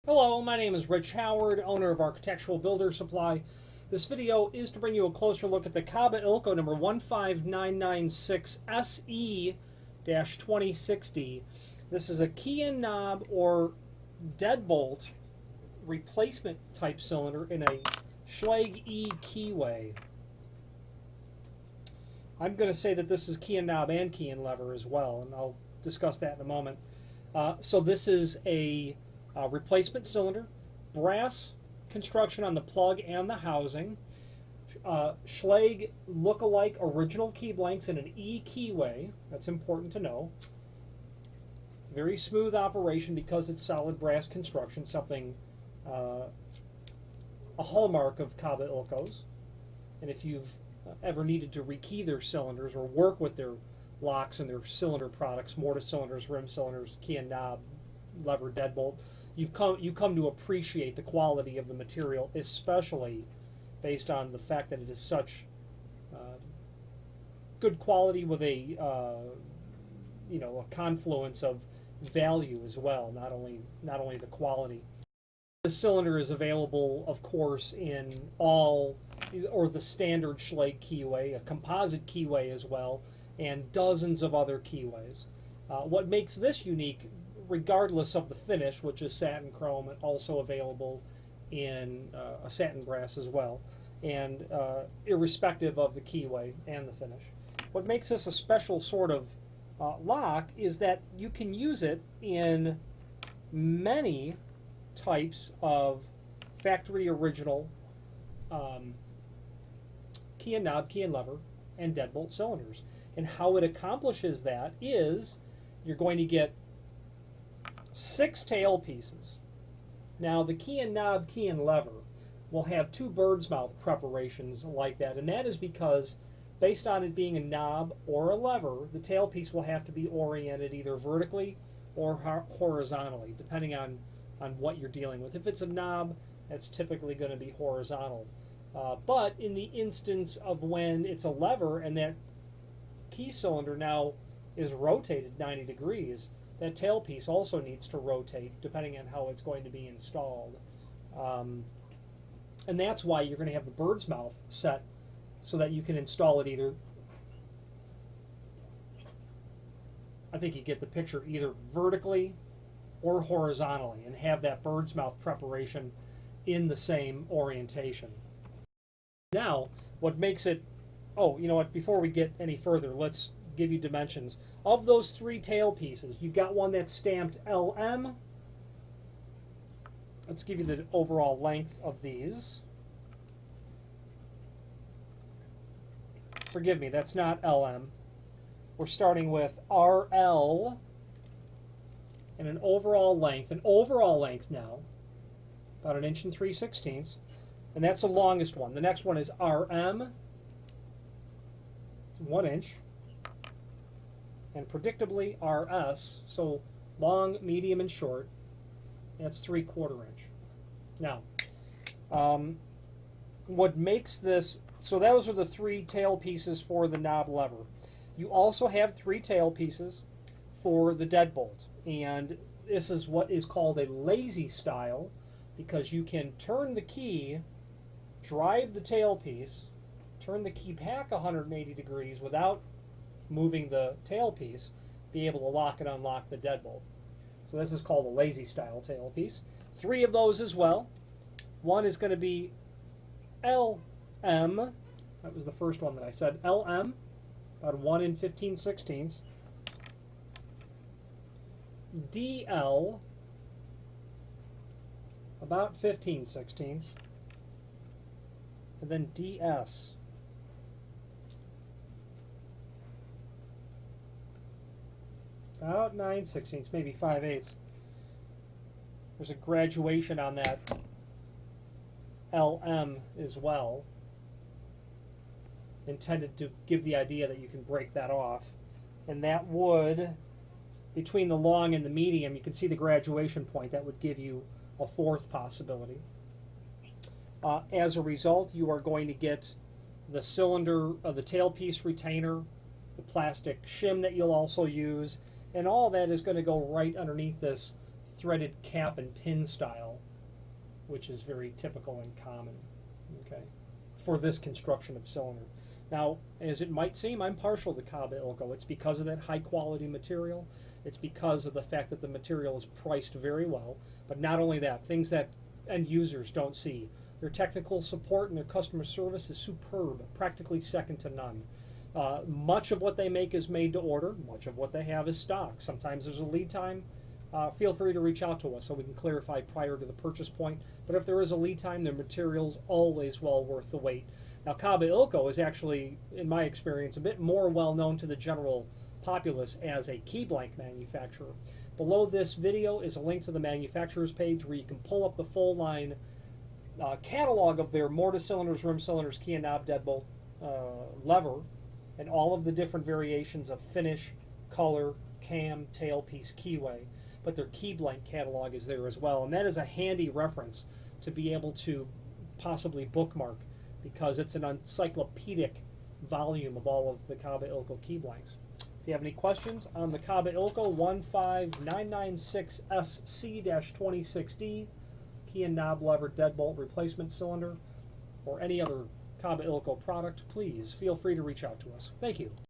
Hello, my name is Rich Howard, owner of Architectural Builder Supply. This video is to bring you a closer look at the Kaba Ilco number 15996SE-2060. This is a key and knob or deadbolt replacement type cylinder in a Schlage E keyway. I'm going to say that this is key and knob and key and lever as well, and I'll discuss that in a moment. So this is a replacement cylinder, brass construction on the plug and the housing, Schlage look-alike original key blanks in an E keyway. That's important to know. Very smooth operation because it's solid brass construction, something a hallmark of Kaba Ilcos. And if you've ever needed to rekey their cylinders or work with their locks and their cylinder products, mortise cylinders, rim cylinders, key and knob, lever, deadbolt, you come to appreciate the quality of the material, especially based on the fact that it is such good quality with a a confluence of value as well, not only the quality. The cylinder is available, of course, in all or the standard Schlage keyway, a composite keyway as well, and dozens of other keyways. What makes this unique, regardless of the finish, which is satin chrome, and also available in a satin brass as well, and irrespective of the keyway and the finish. What makes this a special sort of lock is that you can use it in many types of factory original key and knob, key and lever, and deadbolt cylinders. And how it accomplishes that is you're going to get 6 tail pieces. Now the key and knob, key and lever will have 2 bird's mouth preparations like that, and that is because based on it being a knob or a lever, the tail piece will have to be oriented either vertically or horizontally, depending on what you're dealing with. If it's a knob, that's typically going to be horizontal. But in the instance of when it's a lever and that key cylinder now is rotated 90 degrees, that tail piece also needs to rotate depending on how it's going to be installed. And that's why you're going to have the bird's mouth set so that you can install it either, I think you get the picture, either vertically or horizontally, and have that bird's mouth preparation in the same orientation. Now, what makes it, before we get any further, let's give you dimensions. Of those 3 tail pieces, you've got one that's stamped LM. Let's give you the overall length of these. Forgive me, that's not LM. We're starting with RL and an overall length now, about 1 3/16 inches, and that's the longest one. The next one is RM, it's 1 inch, and predictably RS, so long, medium, and short, that's 3/4 inch. Now, what makes this, so those are the 3 tail pieces for the knob lever. You also have 3 tail pieces for the deadbolt, and this is what is called a lazy style, because you can turn the key, drive the tail piece, turn the key back 180 degrees without moving the tail piece, be able to lock and unlock the deadbolt. So this is called a lazy style tail piece. 3 of those as well. One is going to be LM. That was the first one that I said. LM, about 1 15/16. DL, about 15/16. And then DS, about 9/16, maybe 5/8. There's a graduation on that LM as well, intended to give the idea that you can break that off. And that would, between the long and the medium, you can see the graduation point. That would give you a 4th possibility. As a result, you are going to get the cylinder, the tailpiece retainer, the plastic shim that you'll also use, and all that is going to go right underneath this threaded cap and pin style, which is very typical and common, okay, for this construction of cylinder. Now, as it might seem, I'm partial to Kaba Ilco. It's because of that high quality material. It's because of the fact that the material is priced very well. But not only that, things that end users don't see. Their technical support and their customer service is superb, practically second to none. Much of what they make is made to order. Much of what they have is stock. Sometimes there's a lead time. Feel free to reach out to us so we can clarify prior to the purchase point. But if there is a lead time, the material's always well worth the wait. Now, Kaba Ilco is actually, in my experience, a bit more well known to the general populace as a key blank manufacturer. Below this video is a link to the manufacturer's page where you can pull up the full line catalog of their mortise cylinders, rim cylinders, key and knob, deadbolt, lever, and all of the different variations of finish, color, cam, tailpiece, keyway. But their key blank catalog is there as well, and that is a handy reference to be able to possibly bookmark, because it's an encyclopedic volume of all of the Kaba Ilco key blanks. If you have any questions on the Kaba Ilco 15996SC-26D key and knob lever deadbolt replacement cylinder, or any other Kaba Ilco product, please feel free to reach out to us. Thank you.